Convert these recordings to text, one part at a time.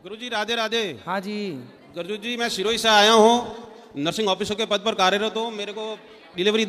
गुरुजी राधे राधे। हाँ जी। गुरुजी मैं सिरोही से आया हूँ, नर्सिंग ऑफिसर के पद पर कार्यरत हूँ। मेरे को डिलीवरी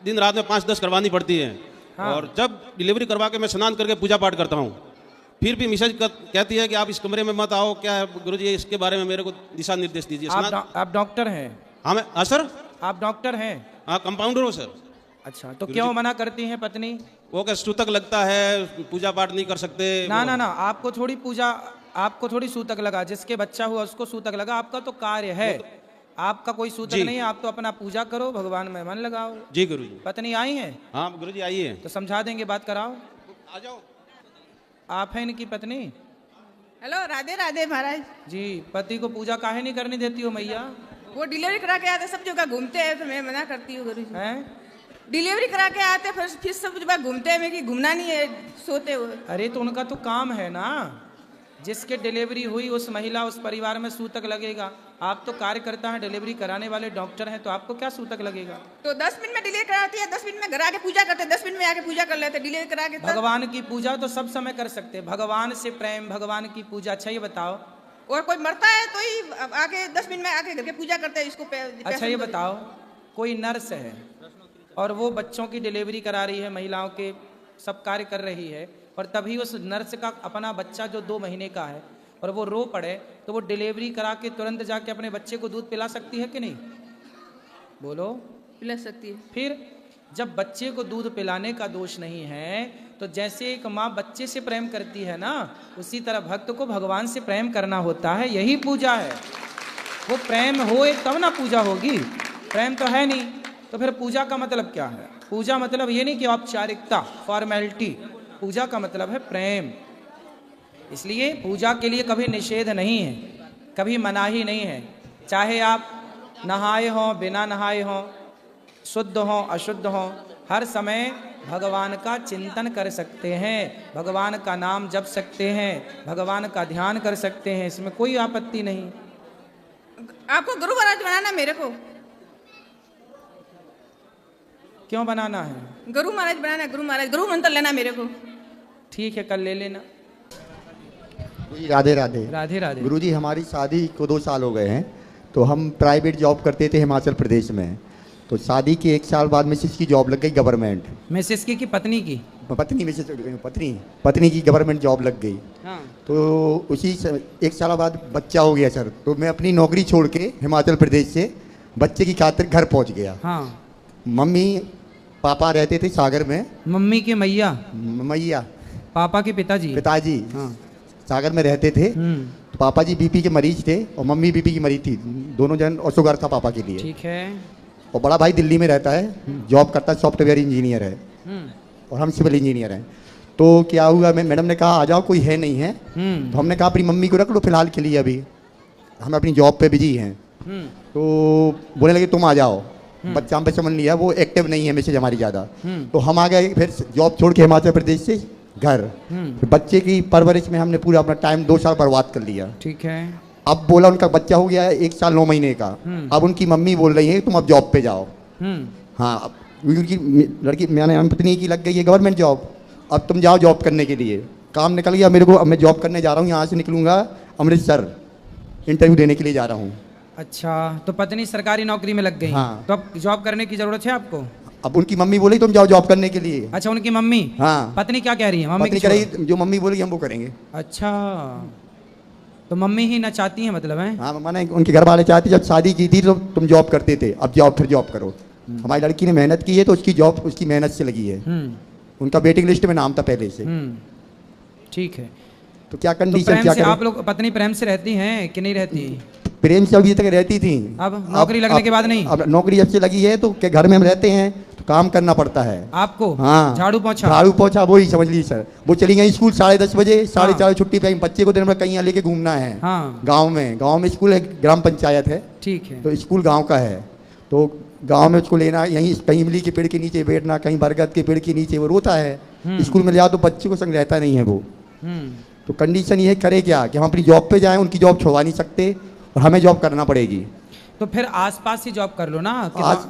दिन रात में 5-10 करवानी पड़ती है। हाँ। और जब डिलीवरी करवा के मैं स्नान करके पूजा पाठ करता हूँ, फिर भी मिसेज कहती है कि आप इस कमरे में मत आओ। क्या है गुरुजी, इसके बारे में मेरे को दिशा निर्देश दीजिए। आप डॉक्टर हैं? हाँ सर। आप डॉक्टर हैं? हाँ कंपाउंडर हो सर। अच्छा, तो क्यों मना करती हैं पत्नी? वो क्या सूतक लगता है, पूजा पाठ नहीं कर सकते। ना, आपको थोड़ी सूतक लगा। जिसके बच्चा हुआ उसको सूतक लगा। आपका तो कार्य है, आपका कोई सूतक नहीं है। आप तो अपना पूजा करो, भगवान में मन लगाओ। जी गुरुजी। पत्नी आई है? हाँ गुरुजी आइए। तो समझा देंगे, बात कराओ। आ जाओ। आप हैं इनकी पत्नी? हेलो, राधे राधे महाराज जी। पति को पूजा काहे नहीं करनी देती हो मैया? वो डिलीवरी करा के आते सब जगह घूमते हैं, तो मैं मना करती हूँ गुरु जी। हैं? डिलीवरी करा के आते फिर सब जगह घूमते हैं, मैं कि घूमना नहीं है, सोते हुए। अरे तो उनका तो काम है ना। जिसके डिलीवरी हुई उस महिला, उस परिवार में सूतक लगेगा। आप तो कार्य करता है, डिलीवरी कराने वाले डॉक्टर हैं, तो आपको क्या सूतक लगेगा? तो 10 मिनट में डिलीवरी कराती है, 10 मिनट में घर आके पूजा करते, 10 मिनट में आके पूजा कर लेते, डिलीवरी करा के। भगवान की पूजा तो सब समय कर सकते हैं। भगवान से प्रेम, भगवान की पूजा। अच्छा ये बताओ, और कोई मरता है तो ही आके 10 मिनट में आके घर के पूजा करते हैं इसको। अच्छा ये बताओ, कोई नर्स है और वो बच्चों की डिलीवरी करा रही है, महिलाओं के सब कार्य कर रही है, और तभी उस नर्स का अपना बच्चा जो 2 महीने का है और वो रो पड़े, तो वो डिलीवरी करा के तुरंत जाके अपने बच्चे को दूध पिला सकती है कि नहीं? बोलो। पिला सकती है। फिर जब बच्चे को दूध पिलाने का दोष नहीं है, तो जैसे एक माँ बच्चे से प्रेम करती है ना, उसी तरह भक्त को भगवान से प्रेम करना होता है। यही पूजा है। वो प्रेम होए तब ना पूजा होगी। प्रेम तो है नहीं, तो फिर पूजा का मतलब क्या है? पूजा मतलब ये नहीं कि औपचारिकता, फॉर्मेलिटी। पूजा का मतलब है प्रेम। इसलिए पूजा के लिए कभी निषेध नहीं है, कभी मनाही नहीं है। चाहे आप नहाए हों, बिना नहाए हों, शुद्ध हों, अशुद्ध हों, हर समय भगवान का चिंतन कर सकते हैं, भगवान का नाम जप सकते हैं, भगवान का ध्यान कर सकते हैं। इसमें कोई आपत्ति नहीं। आपको गुरु महाराज बनाना, मेरे को क्यों बनाना है? गुरु महाराज बनाना, गुरु महाराज, गुरु मंत्र लेना मेरे को। ठीक है, कल ले लेना। राधे राधे। राधे राधे। गुरुजी, हमारी शादी को 2 साल हो गए हैं। तो हम प्राइवेट जॉब करते थे हिमाचल प्रदेश में। तो शादी के 1 साल बाद मिसेस की जॉब लग गई गवर्नमेंट। मिसेस की पत्नी की? पत्नी की गवर्नमेंट जॉब लग गई। हाँ। तो उसी 1 साल बाद बच्चा हो गया सर। तो मैं अपनी नौकरी छोड़ के हिमाचल प्रदेश से बच्चे की खातिर घर पहुंच गया। हाँ। मम्मी पापा रहते थे सागर में। मम्मी के मैया? मैया। पापा के पिताजी? पिताजी हाँ। सागर में रहते थे। तो पापा जी बीपी के मरीज थे और मम्मी बीपी की मरीज थी, दोनों जन, और शुगर था पापा के लिए। ठीक है। और बड़ा भाई दिल्ली में रहता है, जॉब करता है, सॉफ्टवेयर इंजीनियर है, और हम सिविल इंजीनियर हैं। तो क्या हुआ, मैं मैडम ने कहा आ जाओ, कोई है नहीं है। तो हमने कहा अपनी मम्मी को रख लो फिलहाल के लिए, अभी हम अपनी जॉब पे बिजी हैं। तो बोलने लगे तुम आ जाओ। बच्चा हम पे समझ लिया, वो एक्टिव नहीं है मैसेज हमारी ज़्यादा। तो हम आ गए फिर जॉब छोड़ के हिमाचल प्रदेश से घर। बच्चे की परवरिश में हमने पूरा अपना टाइम 2 साल बर्बाद कर लिया। ठीक है। अब बोला उनका बच्चा हो गया है 1 साल 9 महीने का। अब उनकी मम्मी बोल रही है तुम अब जॉब पे जाओ। हाँ, अब उनकी लड़की मैंने पत्नी की लग गई है गवर्नमेंट जॉब। अब तुम जाओ जॉब करने के लिए। काम निकल गया मेरे को, अब मैं जॉब करने जा रहा हूँ। यहाँ से निकलूंगा अमृतसर, इंटरव्यू देने के लिए जा रहा हूँ। अच्छा, तो पत्नी सरकारी नौकरी में लग गई। हाँ। तो अब जॉब करने की जरूरत है आपको? अब उनकी मम्मी बोली तुम जाओ जॉब करने के लिए। अच्छा, उनकी मम्मी? हाँ। पत्नी क्या कह रही है? मम्मी पत्नी कह रही जो मम्मी बोलेगी हम वो करेंगे। अच्छा, तो मम्मी ही ना चाहती है मतलब है? हाँ, मैंने उनके घर वाले चाहते जब शादी की थी तो तुम जॉब करते थे, अब जॉब फिर जॉब करो। हमारी लड़की ने मेहनत की है तो उसकी जॉब उसकी मेहनत से लगी है। उनका वेटिंग लिस्ट में नाम था पहले से। ठीक है। तो क्या कंडीशन, तो प्रेम क्या से करें? आप लोग पत्नी प्रेम से रहती हैं कि नहीं रहती? प्रेम से अभी तक रहती थी। अब नौकरी लगने के बाद नहीं? अब नौकरी जब से लगी है तो क्या घर में हम रहते हैं तो काम करना पड़ता है आपको। हाँ, झाड़ू पोछा? झाड़ू पोछा वही समझ लीजिए सर। वो चली गई स्कूल 10:30 बजे, 4:30 छुट्टी पे। बच्चे को दिन भर कहीं लेके घूमना है। हाँ। गाँव में स्कूल है, ग्राम पंचायत है। ठीक है। तो स्कूल गाँव का है, तो गाँव में उसको लेना, यहीं कहीं इमली के पेड़ के नीचे बैठना, कहीं बरगद के पेड़ के नीचे, वो रोता है। स्कूल में ले जाओ तो बच्चे को संग रहता नहीं है वो। तो कंडीशन ये करे क्या कि हम अपनी जॉब पे जाएं, उनकी जॉब छोड़वा नहीं सकते और हमें जॉब करना पड़ेगी। तो फिर आसपास ही जॉब कर लो ना।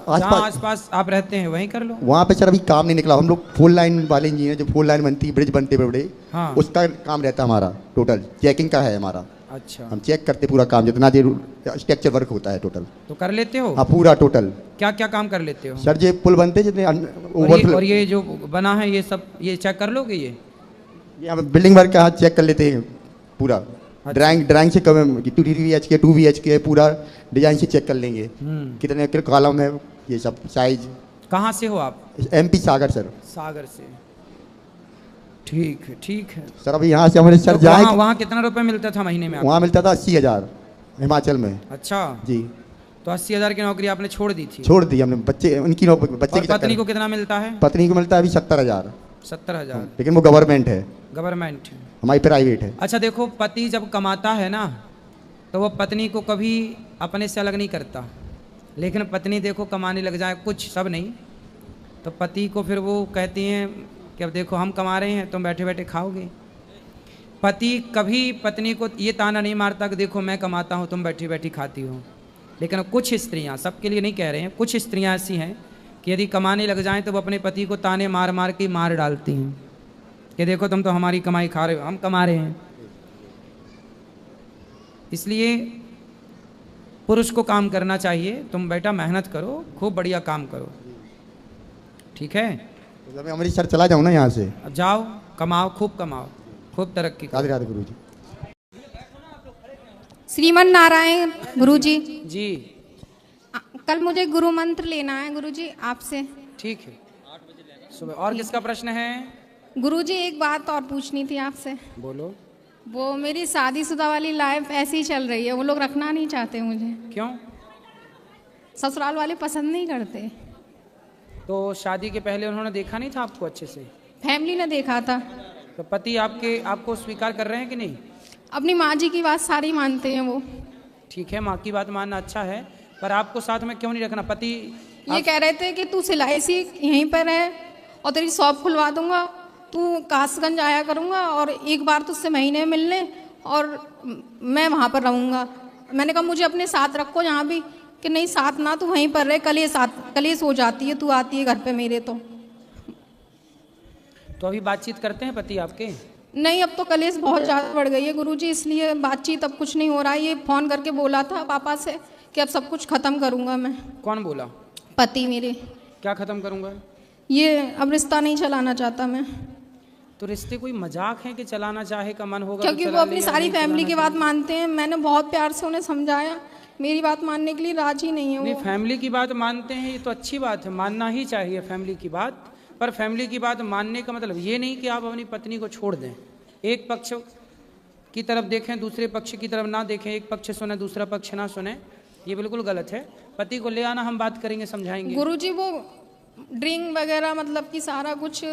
आसपास आप रहते हैं वहीं कर लो। वहाँ पे सर अभी काम नहीं निकला। हम लोग 4 लाइन वाले इंजीनियर, जो 4 लाइन बनती है, ब्रिज बनते बड़े, हाँ। उसका काम रहता है हमारा। टोटल चेकिंग का है हमारा। अच्छा, हम चेक करते पूरा काम जितना जो स्ट्रक्चर वर्क होता है टोटल। तो कर लेते हो? हाँ पूरा टोटल। क्या क्या काम कर लेते हो? सर ये पुल बनते जितने और ये जो बना है ये सब ये चेक कर लोगे? ये हम बिल्डिंग वर्क का चेक कर लेते हैं पूरा। ड्राइंग से कम 2BHK 2BHK पूरा डिजाइन से चेक कर लेंगे कितने कॉलम है, ये सब साइज। कहाँ से हो आप? MP सागर सर। सागर से, ठीक है ठीक है। सर अभी यहाँ से हमारे सर तो जाए वहाँ कितना रुपए मिलता था महीने में? वहाँ मिलता था 80,000 हिमाचल में। अच्छा जी। तो 80,000 की नौकरी आपने छोड़ दी थी? छोड़ दी हमने, बच्चे उनकी बच्चे और की पत्नी को कितना मिलता है? पत्नी को मिलता है अभी 70,000। 70,000? लेकिन वो गवर्नमेंट है, गवर्नमेंट। हमारी प्राइवेट है। अच्छा देखो, पति जब कमाता है ना तो वो पत्नी को कभी अपने से अलग नहीं करता, लेकिन पत्नी देखो कमाने लग जाए, कुछ सब नहीं, तो पति को फिर वो कहती हैं कि अब देखो हम कमा रहे हैं तुम बैठे बैठे खाओगे। पति कभी पत्नी को ये ताना नहीं मारता कि देखो मैं कमाता हूँ तुम बैठी बैठी खाती हो। लेकिन कुछ स्त्रियाँ, सबके लिए नहीं कह रहे हैं, कुछ स्त्रियाँ ऐसी हैं कि यदि कमाने लग जाएं तो वो अपने पति को ताने मार मार के मार डालती हैं कि देखो तुम तो हमारी कमाई खा रहे हो, हम कमा रहे हैं। इसलिए पुरुष को काम करना चाहिए, तुम बेटा मेहनत करो, खूब बढ़िया काम करो, ठीक है? तो मैं अमृतसर चला जाऊँ ना यहाँ से? अब जाओ, कमाओ, खूब तरक्की करो। राधे राधे गुरु जी। श्रीमन नारायण गुरुजी जी कल मुझे गुरु मंत्र लेना है गुरुजी आपसे। ठीक है, सुबह। और किसका प्रश्न है? गुरुजी एक बात और पूछनी थी आपसे। बोलो। वो मेरी शादीशुदा वाली लाइफ ऐसी ही चल रही है, वो लोग रखना नहीं चाहते मुझे। क्यों? ससुराल वाले पसंद नहीं करते। तो शादी के पहले उन्होंने देखा नहीं था आपको अच्छे से? फैमिली ने देखा था। तो पति आपको स्वीकार कर रहे हैं कि नहीं? अपनी माँ जी की बात सारी मानते हैं वो। ठीक है, माँ की बात मानना अच्छा है, पर आपको साथ में क्यों नहीं रखना? पति ये कह रहे थे कि तू सिलाई सीख, यहीं पर है और तेरी शॉप खुलवा दूंगा, तू कासगंज आया करूंगा और एक बार तुझसे महीने में मिलने और मैं वहाँ पर रहूँगा। मैंने कहा मुझे अपने साथ रखो यहाँ भी, कि नहीं साथ ना, तू वहीं पर रहे, कलेश हो जाती है, तू आती है घर पे मेरे। तो अभी बातचीत करते हैं पति आपके? नहीं, अब तो कलेश बहुत ज़्यादा बढ़ गई है गुरुजी, इसलिए बातचीत अब कुछ नहीं हो रहा है। ये फ़ोन करके बोला था पापा से कि अब सब कुछ ख़त्म करूँगा मैं। कौन बोला? पति मेरे। क्या ख़त्म करूँगा? ये अब रिश्ता नहीं चलाना चाहता मैं। तो रिश्ते कोई मजाक है कि चलाना चाहे का मन होगा? क्योंकि वो अपनी सारी फैमिली की बात मानते हैं। मैंने बहुत प्यार से उन्हें समझाया, मेरी बात मानने के लिए राजी नहीं है नहीं, वो। फैमिली की बात मानते हैं, ये तो अच्छी बात है, मानना ही चाहिए फैमिली की बात। पर फैमिली की बात मानने का मतलब ये नहीं कि आप अपनी पत्नी को छोड़ दें। एक पक्ष की तरफ देखें, दूसरे पक्ष की तरफ ना देखें, एक पक्ष सुने दूसरा पक्ष ना सुने, ये बिल्कुल गलत है। पति को ले आना, हम बात करेंगे, समझाएंगे। गुरुजी वो ड्रिंक वगैरह मतलब कि सारा कुछ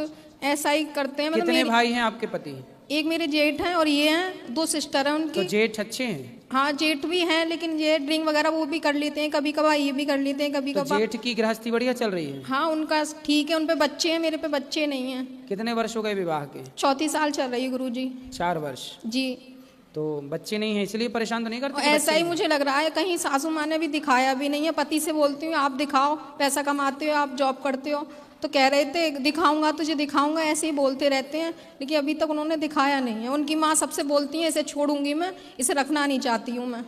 ऐसा ही करते हैं। मतलब कितने भाई हैं आपके पति? एक मेरे जेठ हैं और ये हैं, 2 सिस्टर हैं उनकी। तो जेठ अच्छे हैं? हाँ जेठ भी हैं, लेकिन ये ड्रिंक वगैरह वो भी कर लेते हैं, कभी कभार ये भी कर लेते हैं, कभी तो कभार। जेठ की गृहस्थी बढ़िया चल रही है? हाँ उनका ठीक है, उन पे बच्चे हैं, मेरे पे बच्चे नहीं हैं। कितने वर्ष हो गए विवाह के? 34 साल चल रही है गुरुजी। 4 वर्ष? जी। तो बच्चे नहीं हैं इसलिए परेशान तो नहीं करते? ऐसा ही मुझे लग रहा है, कहीं सासू माँ ने भी दिखाया भी नहीं है। पति से बोलती हूँ आप दिखाओ, पैसा कमाते हो, आप जॉब करते हो, तो कह रहे थे दिखाऊंगा तुझे दिखाऊंगा, ऐसे ही बोलते रहते हैं, लेकिन अभी तक उन्होंने दिखाया नहीं है। उनकी माँ सबसे बोलती है इसे छोड़ूंगी मैं, इसे रखना नहीं चाहती हूँ मैं।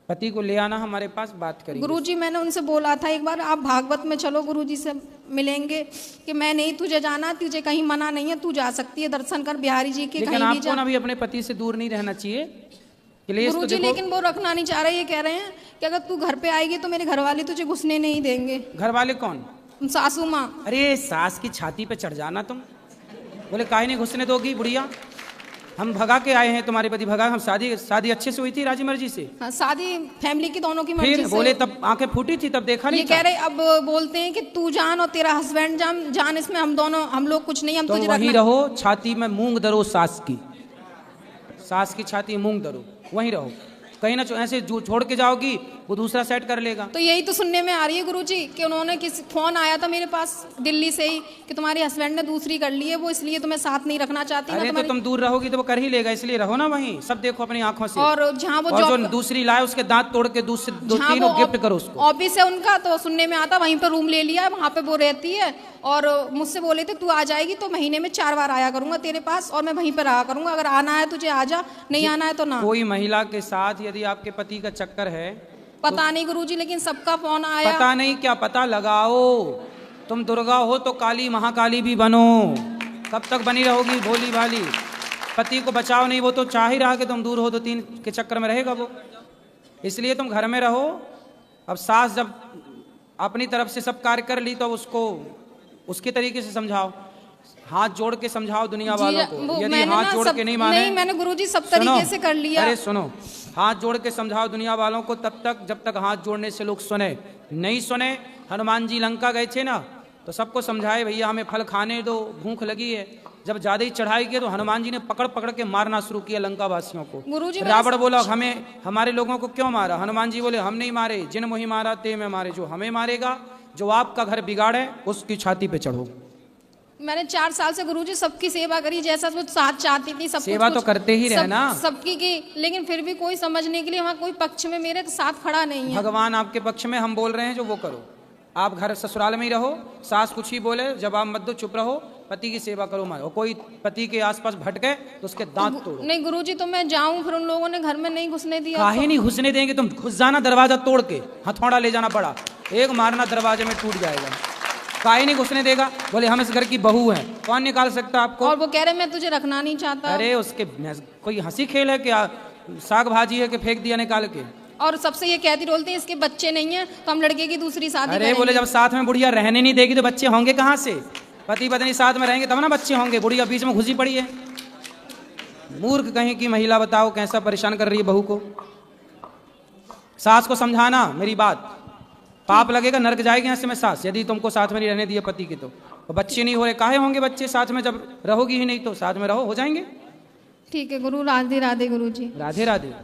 पति को ले आना हमारे पास, बात करेंगे। गुरुजी मैंने उनसे बोला था एक बार आप भागवत में चलो, गुरुजी से मिलेंगे, कि मैं नहीं तुझे जाना, तुझे कहीं मना नहीं है, तू जा सकती है, दर्शन कर बिहारी जी के, लेकिन कहीं भी आपको ना भी अपने पति से दूर नहीं रहना चाहिए। गुरुजी लेकिन वो रखना नहीं चाह रहे, ये कह रहे हैं कि अगर तू घर पे आएगी तो मेरे घर वाले तुझे घुसने नहीं देंगे। घर वाले कौन? सासू माँ। अरे सास की छाती पे चढ़ जाना तुम, बोले काहे नहीं घुसने दोगी बुढ़िया, हम भगा के आए हैं, तुम्हारे पति भगा, हम शादी अच्छे से हुई थी राजी मर्जी से? हाँ, शादी फैमिली की दोनों की मर्जी फिर से। बोले तब आंखें फूटी थी, तब देखा नहीं ये कह रहे अब बोलते हैं कि तू जान और तेरा हस्बैंड जान, इसमें हम लोग कुछ नहीं, हम तुम तुझे वहीं रहो, छाती में मूंग धरो, सास की छाती मूंग धरो, वहीं रहो, कहीं ना ऐसे छोड़ के जाओगी वो दूसरा सेट कर लेगा। तो यही तो सुनने में आ रही है गुरुजी कि उन्होंने किसी फोन आया था मेरे पास दिल्ली से ही कि तुम्हारे हस्बैंड ने दूसरी कर ली है, वो इसलिए तुम्हें साथ नहीं रखना चाहती। अरे तो तुम दूर रहोगी तो वो कर ही लेगा, इसलिए रहो ना वहीं, सब देखो अपनी आंखों से। और जहाँ वो जो दूसरी लाए उसके दांत तोड़ के दूसरे दो तीनों गिफ्ट करो उसको। ऑफिस है उनका, तो सुनने में आता वहीं पर रूम ले लिया, वहाँ पे वो रहती है। और मुझसे बोले थे तू आ जाएगी तो महीने में 4 बार आया करूंगा तेरे पास और मैं वहीं पर आया करूंगा, अगर आना है तुझे आ जा, नहीं आना है तो ना। कोई महिला के साथ यदि आपके पति का चक्कर है, पता नहीं गुरुजी, लेकिन सबका फोन आया। पता नहीं क्या, पता लगाओ। तुम दुर्गा हो तो काली महाकाली भी बनो, कब तक बनी रहोगी भोली भाली। पति को बचाओ नहीं, वो तो चाह ही रहा कि तुम दूर हो तो 3 के चक्कर में रहेगा वो, इसलिए तुम घर में रहो। अब सास जब अपनी तरफ से सब कार्य कर ली तो उसको उसके तरीके से समझाओ, हाथ जोड़ के समझाओ दुनिया वालों को। यदि हाथ जोड़ के नहीं माने, नहीं मैंने गुरुजी सब तरीके से कर लिया। अरे सुनो, हाथ जोड़ के समझाओ दुनिया वालों को तब तक जब तक हाथ जोड़ने से लोग सुने। नहीं सुने, हनुमान जी लंका गए थे ना, तो सबको समझाए भैया हमें फल खाने दो, भूख लगी है। जब ज्यादा ही चढ़ाई की तो हनुमान जी ने पकड़ पकड़ के मारना शुरू किया लंका वासियों को। गुरुजी रावण बोला हमें हमारे लोगों को क्यों मारा? हनुमान जी बोले हम नहीं मारे, जिन मोहि मारा ते में मारे, जो हमें मारेगा, जो आपका घर बिगाड़े उसकी छाती पे चढ़ो। मैंने 4 साल से गुरुजी सबकी सेवा करी, जैसा वो साथ चाहती थी सब सेवा तो करते ही रहना सबकी की, लेकिन फिर भी कोई समझने के लिए वहाँ कोई पक्ष में मेरे साथ खड़ा नहीं है। भगवान आपके पक्ष में, हम बोल रहे हैं जो वो करो। आप घर ससुराल में ही रहो, सास कुछ ही बोले जवाब मत दो, चुप रहो, पति की सेवा करो मत। और कोई पति के आसपास भटके तो उसके दांत तोड़ो। नहीं गुरुजी तो मैं जाऊं, फिर उन लोगों ने घर में नहीं घुसने दिया। काहे नहीं घुसने देंगे? तुम घुस जाना दरवाजा तोड़ के, हथौड़ा ले जाना पड़ा, एक मारना दरवाजे में टूट जाएगा। काहे नहीं घुसने देगा? बोले हम इस घर की बहू हैं, कौन निकाल सकता आपको? और वो कह रहे मैं तुझे रखना नहीं चाहता। अरे उसके कोई हंसी खेल है क्या? साग भाजी है कि फेंक दिया निकाल के? और सबसे ये कहती रोलती है इसके बच्चे नहीं है तो हम लड़के की दूसरी शादी अरे करेंगे। बोले जब साथ में बुढ़िया रहने नहीं देगी तो बच्चे होंगे कहाँ से? पति पत्नी साथ में रहेंगे तब ना बच्चे होंगे, बुढ़िया बीच में घुसी पड़ी है। मूर्ख कहीं की महिला, बताओ कैसा परेशान कर रही है बहू को। सास को समझाना मेरी बात, पाप लगेगा, नरक जाएगी यहाँ से मैं सास, यदि तुमको साथ में नहीं रहने दिया पति के। तो बच्चे नहीं हो रहे, काहे होंगे बच्चे साथ में? जब रहोगी ही नहीं तो साथ में रहो, हो जाएंगे। ठीक है गुरु, राधे राधे गुरुजी। राधे राधे।